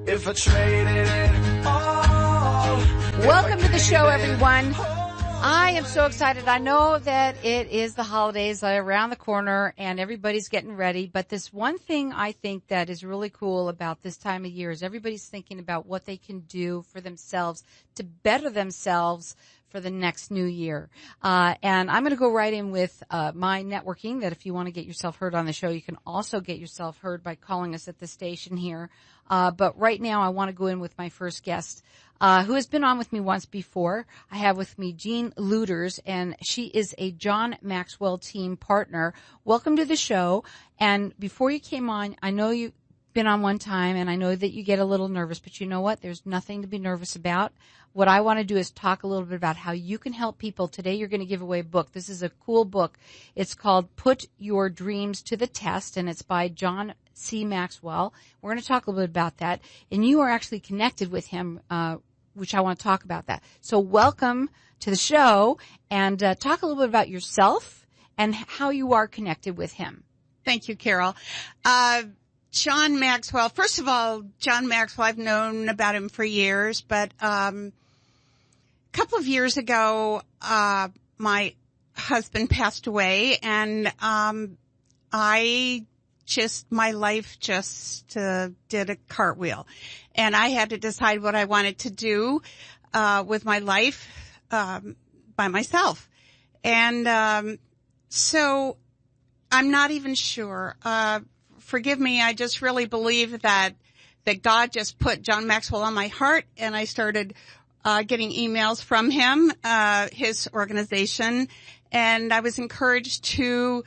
if I traded it all. Welcome to the show, everyone. I am so excited. I know that it is the holidays around the corner and everybody's getting ready, but this one thing I think that is really cool about this time of year is everybody's thinking about what they can do for themselves to better themselves for the next new year. And I'm going to go right in with my networking, that if you want to get yourself heard on the show, you can also get yourself heard by calling us at the station here. But right now I want to go in with my first guest, who has been on with me once before. I have with me Jeanne Lueders, and she is a John Maxwell team partner. Welcome to the show. And before you came on, I know you've been on one time, and I know that you get a little nervous, but you know what? There's nothing to be nervous about. What I want to do is talk a little bit about how you can help people. Today you're going to give away a book. This is a cool book. It's called Put Your Dreams to the Test, and it's by John C. Maxwell. We're going to talk a little bit about that. And you are actually connected with him, which I want to talk about that. So welcome to the show, and talk a little bit about yourself and how you are connected with him. Thank you, Carol. John Maxwell. First of all, John Maxwell, I've known about him for years, but a couple of years ago, my husband passed away, and my life just did a cartwheel, and I had to decide what I wanted to do with my life by myself. And so I'm not even sure. Forgive me, I just really believe that God just put John Maxwell on my heart, and I started getting emails from him, his organization, and I was encouraged to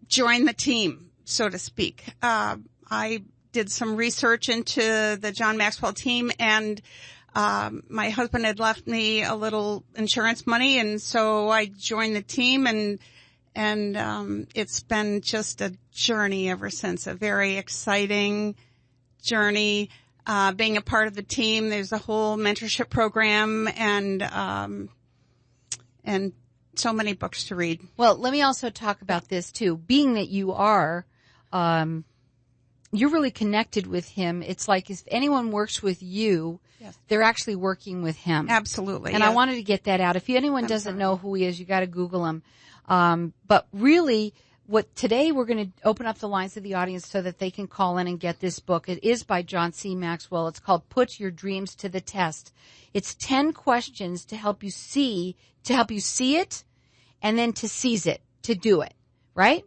join the team, so to speak. I did some research into the John Maxwell team, and my husband had left me a little insurance money, and so I joined the team, and it's been just a journey ever since, a very exciting journey. Being a part of the team, there's a whole mentorship program, and so many books to read. Well, let me also talk about this too. Being that you are, you're really connected with him. It's like if anyone works with you, yes, they're actually working with him. Absolutely. And yes, I wanted to get that out. If anyone doesn't know who he is, you got to Google him. But really, today we're going to open up the lines of the audience so that they can call in and get this book. It is by John C. Maxwell. It's called Put Your Dreams to the Test. It's 10 questions to help you see it, and then to seize it, to do it, right?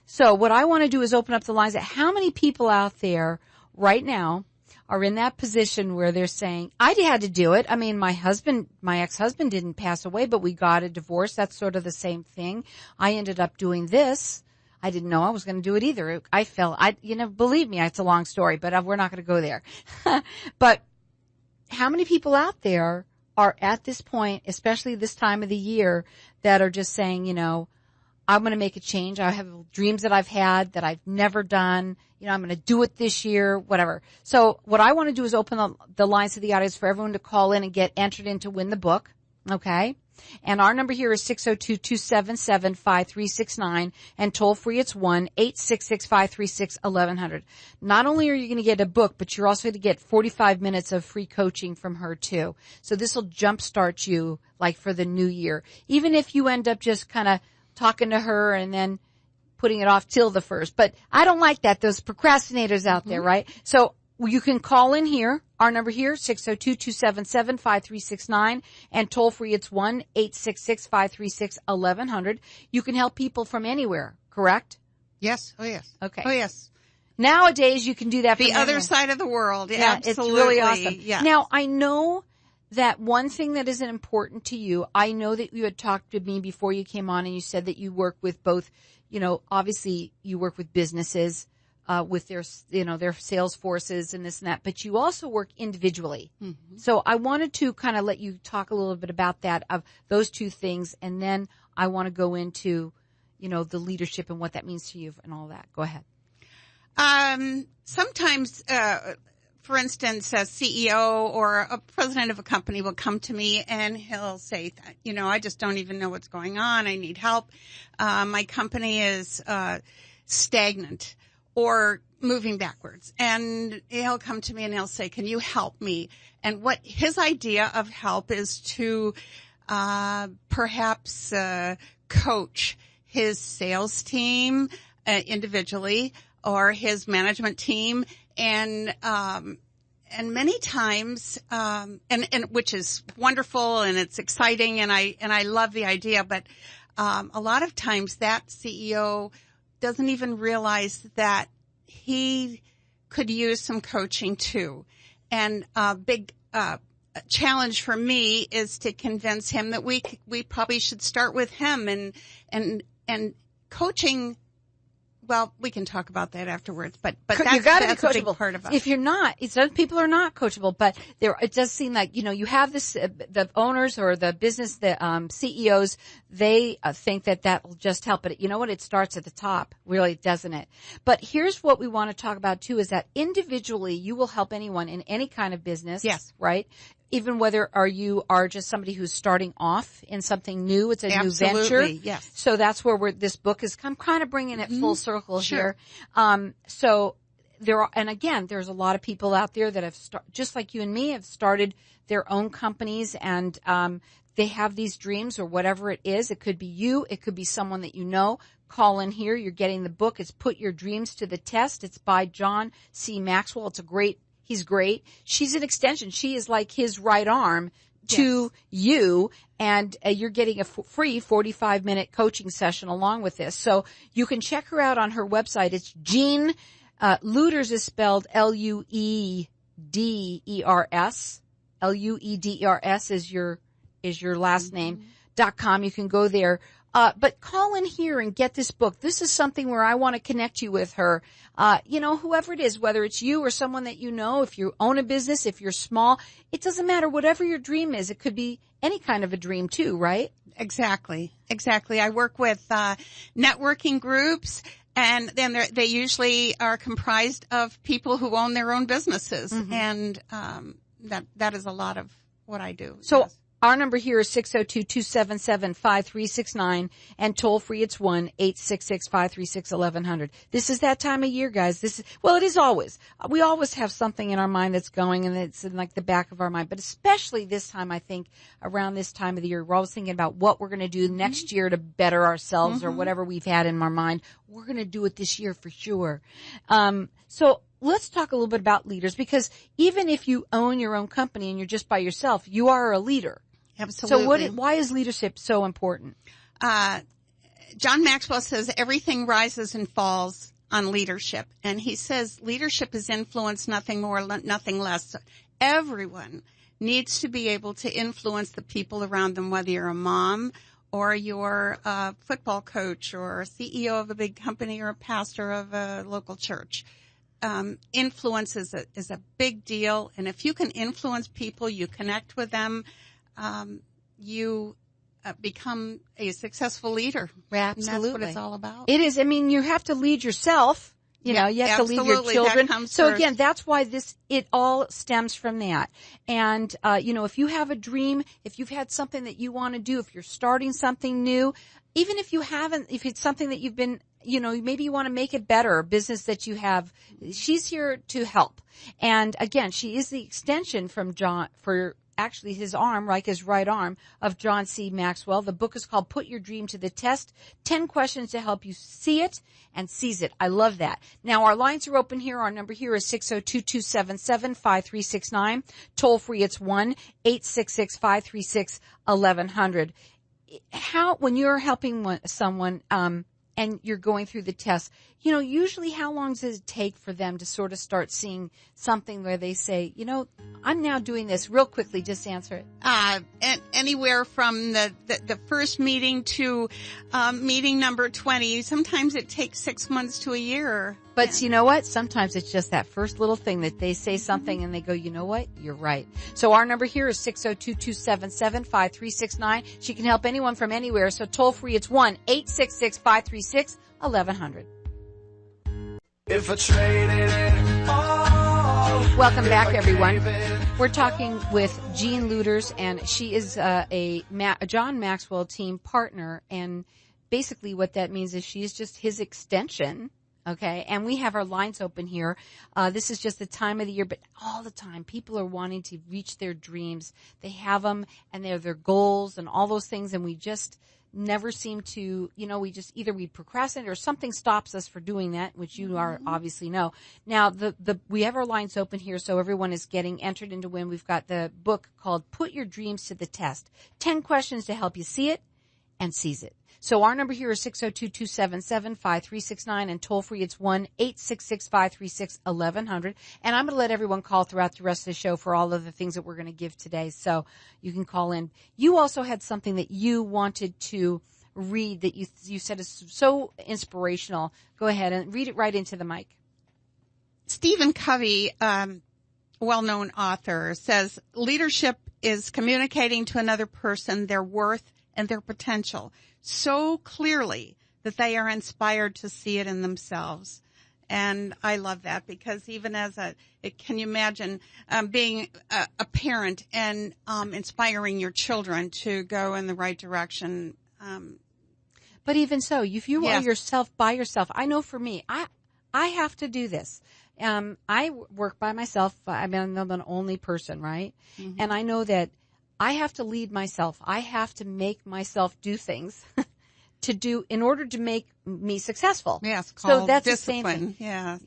So what I want to do is open up the lines. How many people out there right now are in that position where they're saying, I had to do it. I mean, my ex-husband didn't pass away, but we got a divorce. That's sort of the same thing. I ended up doing this. I didn't know I was going to do it either. Believe me, it's a long story, but we're not going to go there. But how many people out there are at this point, especially this time of the year, that are just saying, I'm going to make a change. I have dreams that I've had that I've never done. I'm going to do it this year, whatever. So what I want to do is open the lines to the audience for everyone to call in and get entered in to win the book. Okay. And our number here is 602-277-5369, and toll free it's 1-866-536-1100. Not only are you going to get a book, but you're also going to get 45 minutes of free coaching from her too. So this will jumpstart you like for the new year. Even if you end up just kind of talking to her and then putting it off till the first. But I don't like that. Those procrastinators out there, right? So you can call in here. Our number here, 602-277-5369, and toll free it's 1-866-536-1100. You can help people from anywhere, correct? Yes. Oh, yes. Okay. Oh, yes. Nowadays, you can do that from the other side of the world. Yeah, absolutely. It's really awesome. Yeah. Now, I know that one thing that is important to you, I know that you had talked to me before you came on, and you said that you work with both, obviously you work with businesses, with their sales forces and this and that, but you also work individually. Mm-hmm. So I wanted to kind of let you talk a little bit about that, of those two things. And then I want to go into, the leadership and what that means to you and all that. Go ahead. Sometimes, for instance, a CEO or a president of a company will come to me and he'll say, I just don't even know what's going on. I need help. My company is stagnant. or moving backwards. And he'll come to me and he'll say, can you help me? And what his idea of help is to perhaps coach his sales team individually, or his management team, and many times, and which is wonderful and it's exciting, and I love the idea, but a lot of times that CEO doesn't even realize that he could use some coaching too. And a big challenge for me is to convince him that we probably should start with him, and coaching. Well, we can talk about that afterwards, but You got to be that's a big coachable. part of it. If you're not, some people are not coachable, but it does seem like, you have this, the owners or the business, the CEOs, they think that will just help. But you know what? It starts at the top, really, doesn't it? But here's what we want to talk about too, is that individually you will help anyone in any kind of business. Yes. Right? Even whether you are just somebody who's starting off in something new, it's a new venture. Yes. So that's where this book is kind of bringing it full circle Sure. here. So there are, and again, there's a lot of people out there that have just like you and me, have started their own companies, and they have these dreams or whatever it is. It could be you, it could be someone that you know. Call in here. You're getting the book. It's Put Your Dreams to the Test. It's by John C. Maxwell. He's great. She's an extension. She is like his right arm to you, and you're getting a free 45-minute coaching session along with this. So you can check her out on her website. It's Jeanne Lueders is spelled Lueders. Lueders is your last name. .com. You can go there. But call in here and get this book. This is something where I want to connect you with her. Whoever it is, whether it's you or someone that you know, if you own a business, if you're small, it doesn't matter. Whatever your dream is, it could be any kind of a dream too, right? Exactly. I work with networking groups, and then they usually are comprised of people who own their own businesses, and that is a lot of what I do. So. Yes. Our number here is 602-277-5369, and toll free it's 1-866-536-1100. This is that time of year, guys. It is always. We always have something in our mind that's going, and it's in like the back of our mind, but especially this time, I think, around this time of the year, we're always thinking about what we're going to do next year to better ourselves or whatever we've had in our mind. We're going to do it this year for sure. So let's talk a little bit about leaders, because even if you own your own company and you're just by yourself, you are a leader. Absolutely. So why is leadership so important? John Maxwell says everything rises and falls on leadership. And he says leadership is influence, nothing more, nothing less. Everyone needs to be able to influence the people around them, whether you're a mom or you're a football coach or a CEO of a big company or a pastor of a local church. Influence is a big deal. And if you can influence people, you connect with them, you become a successful leader. Absolutely. And that's what it's all about. It is. I mean, you have to lead yourself. You have to lead your children. That comes so first. Again, that's why it all stems from that. And, if you have a dream, if you've had something that you want to do, if you're starting something new, even if if it's something that you've been, maybe you want to make it better, a business that you have, she's here to help. And again, she is the extension from John, for actually his arm, like his right arm, of John C. Maxwell. The book is called Put Your Dream to the Test, 10 questions to help you see it and seize it. I love that. Now, our lines are open here. Our number here is 602-277-5369. Toll free, it's 1-866-536-1100. When you're helping someone, and you're going through the test, usually how long does it take for them to sort of start seeing something where they say, I'm now doing this? Real quickly, just answer it. Anywhere from the first meeting to meeting number 20. Sometimes it takes 6 months to a year. But you know what? Sometimes it's just that first little thing that they say something and they go, you know what? You're right. So our number here is 602-277-5369. She can help anyone from anywhere. So toll free, it's 1-866-536-1100. If I traded it all. Welcome back, everyone. We're talking with Jeanne Lueders, and she is a John Maxwell team partner. And basically what that means is she's just his extension. Okay. And we have our lines open here. This is just the time of the year, but all the time people are wanting to reach their dreams. They have them and they're their goals and all those things. And we just never seem to, we just either we procrastinate or something stops us for doing that, which you are obviously know. Now, we have our lines open here, so everyone is getting entered into win. We've got the book called Put Your Dreams to the Test. 10 questions to help you see it and seize it. So our number here is 602-277-5369, and toll free it's 1-866-536-1100. And I'm going to let everyone call throughout the rest of the show for all of the things that we're going to give today. So you can call in. You also had something that you wanted to read that you said is so inspirational. Go ahead and read it right into the mic. Stephen Covey, well-known author, says leadership is communicating to another person their worth and their potential so clearly that they are inspired to see it in themselves. And I love that because even can you imagine being a parent and inspiring your children to go in the right direction? But even so, if you are yourself by yourself, I know for me, I have to do this. I work by myself. I'm an only person, right? Mm-hmm. And I know that I have to lead myself. I have to make myself do things in order to make me successful. Yes, so that's discipline. The same thing. Yeah.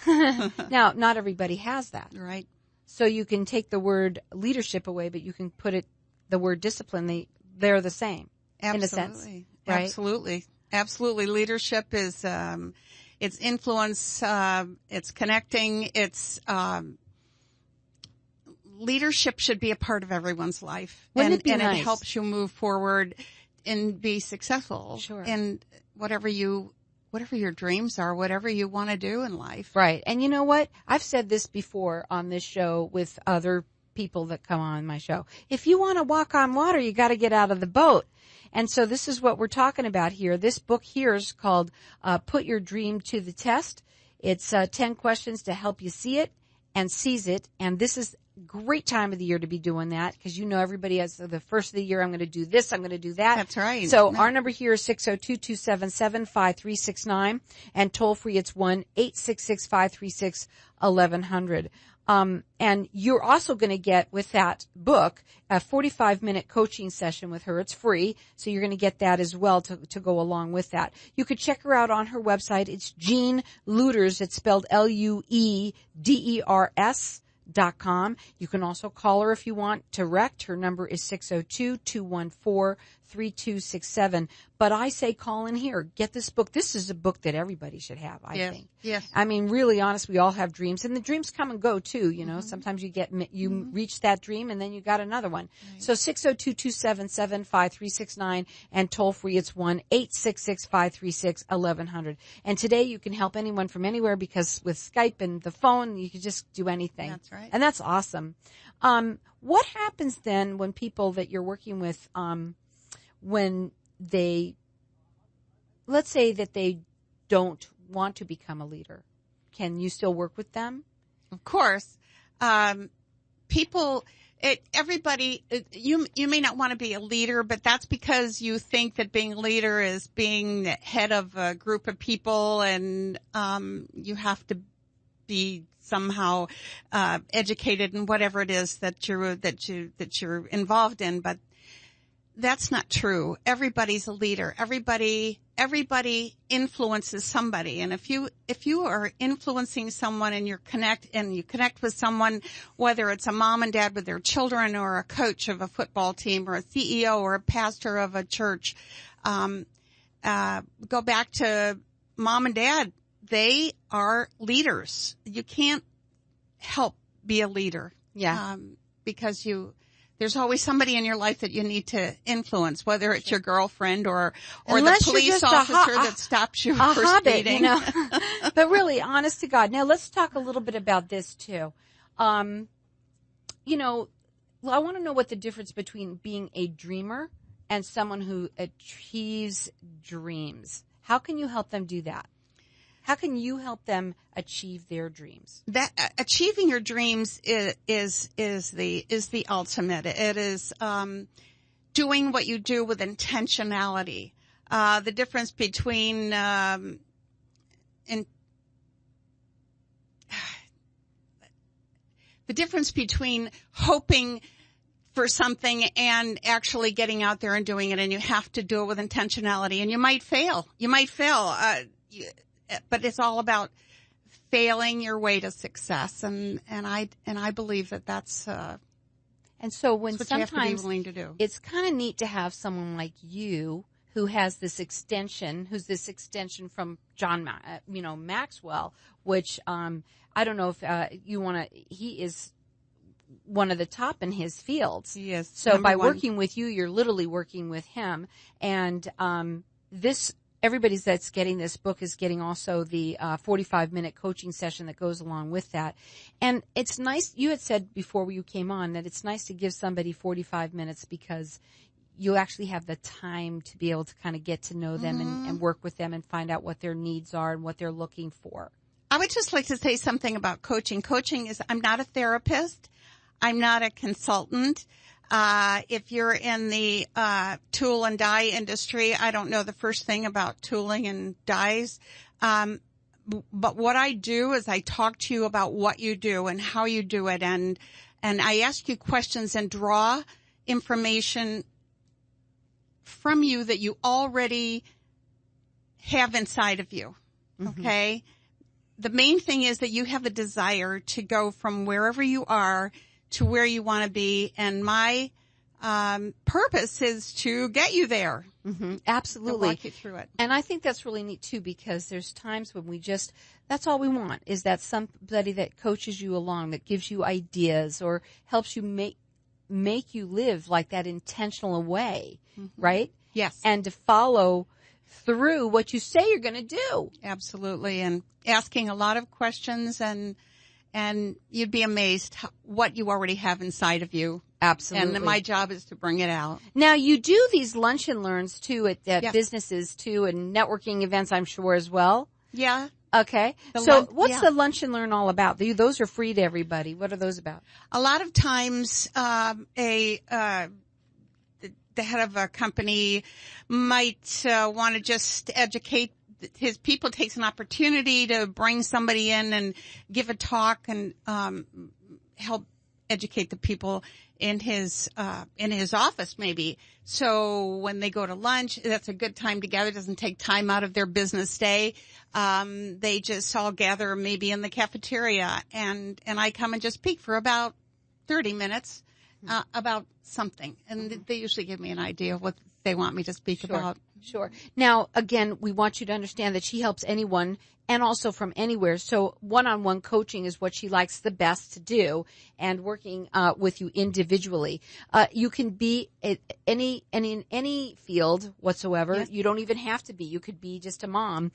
Yeah. Now, not everybody has that. Right. So you can take the word leadership away, but you can put the word discipline. They're the same. Absolutely. In a sense. Right? Absolutely. Absolutely. Leadership is, it's influence, it's connecting, leadership should be a part of everyone's life. Wouldn't it be nice? It helps you move forward and be successful. Sure. And whatever your dreams are, whatever you want to do in life. Right. And you know what? I've said this before on this show with other people that come on my show. If you want to walk on water, you got to get out of the boat. And so this is what we're talking about here. This book here is called Put Your Dream to the Test. It's 10 questions to help you see it and seize it. And this is great time of the year to be doing that because everybody has the first of the year. I'm going to do this. I'm going to do that. That's right. So our number here is 602-277-5369 and toll free it's 1-866-536-1100. And you're also going to get with that book a 45-minute coaching session with her. It's free. So you're going to get that as well to go along with that. You could check her out on her website. It's Jeanne Lueders. It's spelled LUEDERS.com. You can also call her if you want direct. Her number is 602-214-3267. But I say call in here. Get this book. This is a book that everybody should have, I think. Yes. I mean, really honest, we all have dreams. And the dreams come and go, too. Sometimes you reach that dream and then you got another one. Right. So 602-277-5369 and toll free it's 1-866-536-1100. And today you can help anyone from anywhere because with Skype and the phone, you can just do anything. That's right. And that's awesome. What happens then when people that you're working with, when let's say that they don't want to become a leader, can you still work with them? Of course. You may not want to be a leader, but that's because you think that being a leader is being the head of a group of people and, you have to be somehow, educated in whatever it is that you're involved in, but that's not true. Everybody's a leader. Everybody influences somebody. And if you are influencing someone and you connect with someone, whether it's a mom and dad with their children or a coach of a football team or a CEO or a pastor of a church, go back to mom and dad. They are leaders. You can't help be a leader. Yeah. Because there's always somebody in your life that you need to influence, whether it's your girlfriend or the police officer that stops you for speeding. But really, honest to God. Now let's talk a little bit about this too. I want to know what the difference between being a dreamer and someone who achieves dreams. How can you help them do that? How can you help them achieve their dreams? That achieving your dreams is the ultimate. It is doing what you do with intentionality. The difference between the difference between hoping for something and actually getting out there and doing it, and you have to do it with intentionality, and you might fail. But it's all about failing your way to success, and I believe that's and so when what you have to be sometimes willing to do. it's kind of neat to have someone like you who's this extension from John, Maxwell, which I don't know if you want to. He is one of the top in his fields. Yes. So by working with you, you're literally working with him. And everybody that's getting this book is getting also the 45-minute coaching session that goes along with that. And it's nice. You had said before you came on that it's nice to give somebody 45 minutes because you actually have the time to be able to kind of get to know them and work with them and find out what their needs are and what they're looking for. I would just like to say something about coaching. Coaching is, I'm not a therapist. I'm not a consultant. If you're in the tool and die industry, I don't know the first thing about tooling and dies. But what I do is I talk to you about what you do and how you do it. And I ask you questions and draw information from you that you already have inside of you. Okay? The main thing is that you have the desire to go from wherever you are to where you want to be, and my purpose is to get you there. Absolutely. To walk you through it. And I think that's really neat too, because there's times when that's all we want is that somebody that coaches you along, that gives you ideas or helps you make you live like that intentional way, right? Yes. And to follow through what you say you're going to do. Absolutely. And asking a lot of questions, and you'd be amazed what you already have inside of you. Absolutely. And my job is to bring it out. Now, you do these lunch and learns too at businesses too, and networking events, I'm sure, as well. Yeah. Okay. What's the lunch and learn all about? Those are free to everybody. What are those about? A lot of times, the head of a company might want to just educate his people, takes an opportunity to bring somebody in and give a talk and help educate the people in his office maybe. So when they go to lunch, that's a good time to gather. It doesn't take time out of their business day. They just all gather maybe in the cafeteria, and I come and just speak for about 30 minutes about something. And they usually give me an idea of what they want me to speak about. Sure. Now, again, we want you to understand that she helps anyone and also from anywhere. So one-on-one coaching is what she likes the best to do, and working with you individually. You can be in any field whatsoever. Yes. You don't even have to be. You could be just a mom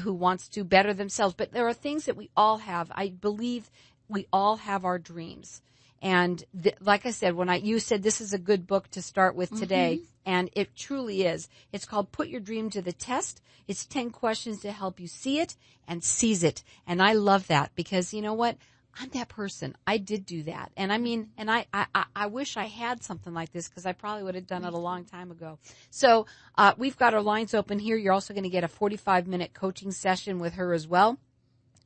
who wants to better themselves. But there are things that we all have. I believe we all have our dreams. And like I said, you said this is a good book to start with today, and it truly is. It's called Put Your Dream to the Test. It's 10 questions to help you see it and seize it. And I love that, because you know what? I'm that person. I did do that. And I mean, and I wish I had something like this, because I probably would have done it a long time ago. So we've got our lines open here. You're also going to get a 45-minute coaching session with her as well.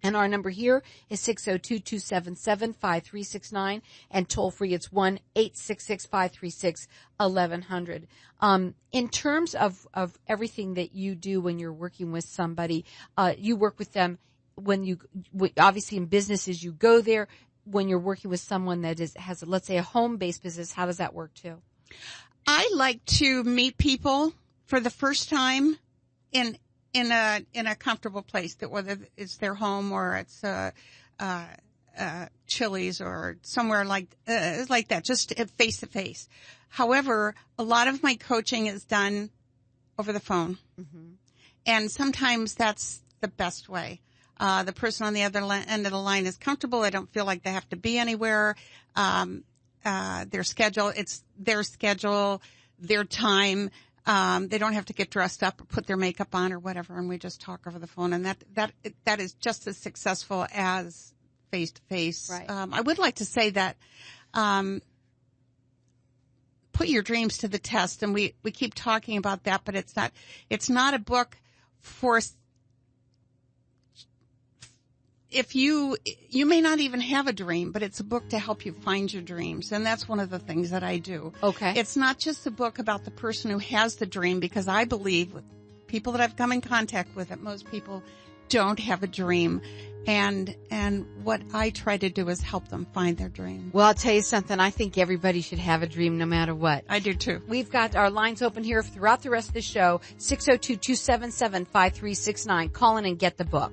And our number here is 602-277-5369, and toll free it's 1-866-536-1100. In terms of everything that you do when you're working with somebody, you work with them when obviously in businesses you go there. When you're working with someone that has let's say a home-based business, how does that work too? I like to meet people for the first time in a comfortable place, that whether it's their home or it's Chili's or somewhere like that, just face to face. However, a lot of my coaching is done over the phone, and sometimes that's the best way. The person on the other end of the line is comfortable. I don't feel like they have to be anywhere. Their schedule, it's their schedule, their time. They don't have to get dressed up or put their makeup on or whatever, and we just talk over the phone, and that is just as successful as face to face. I would like to say that put your dreams to the test, and we keep talking about that, but it's not a book for if you may not even have a dream, but it's a book to help you find your dreams. And that's one of the things that I do. Okay. It's not just a book about the person who has the dream, because I believe with people that I've come in contact with that most people don't have a dream. And what I try to do is help them find their dream. Well, I'll tell you something. I think everybody should have a dream no matter what. I do too. We've got our lines open here throughout the rest of the show. 602-277-5369. Call in and get the book.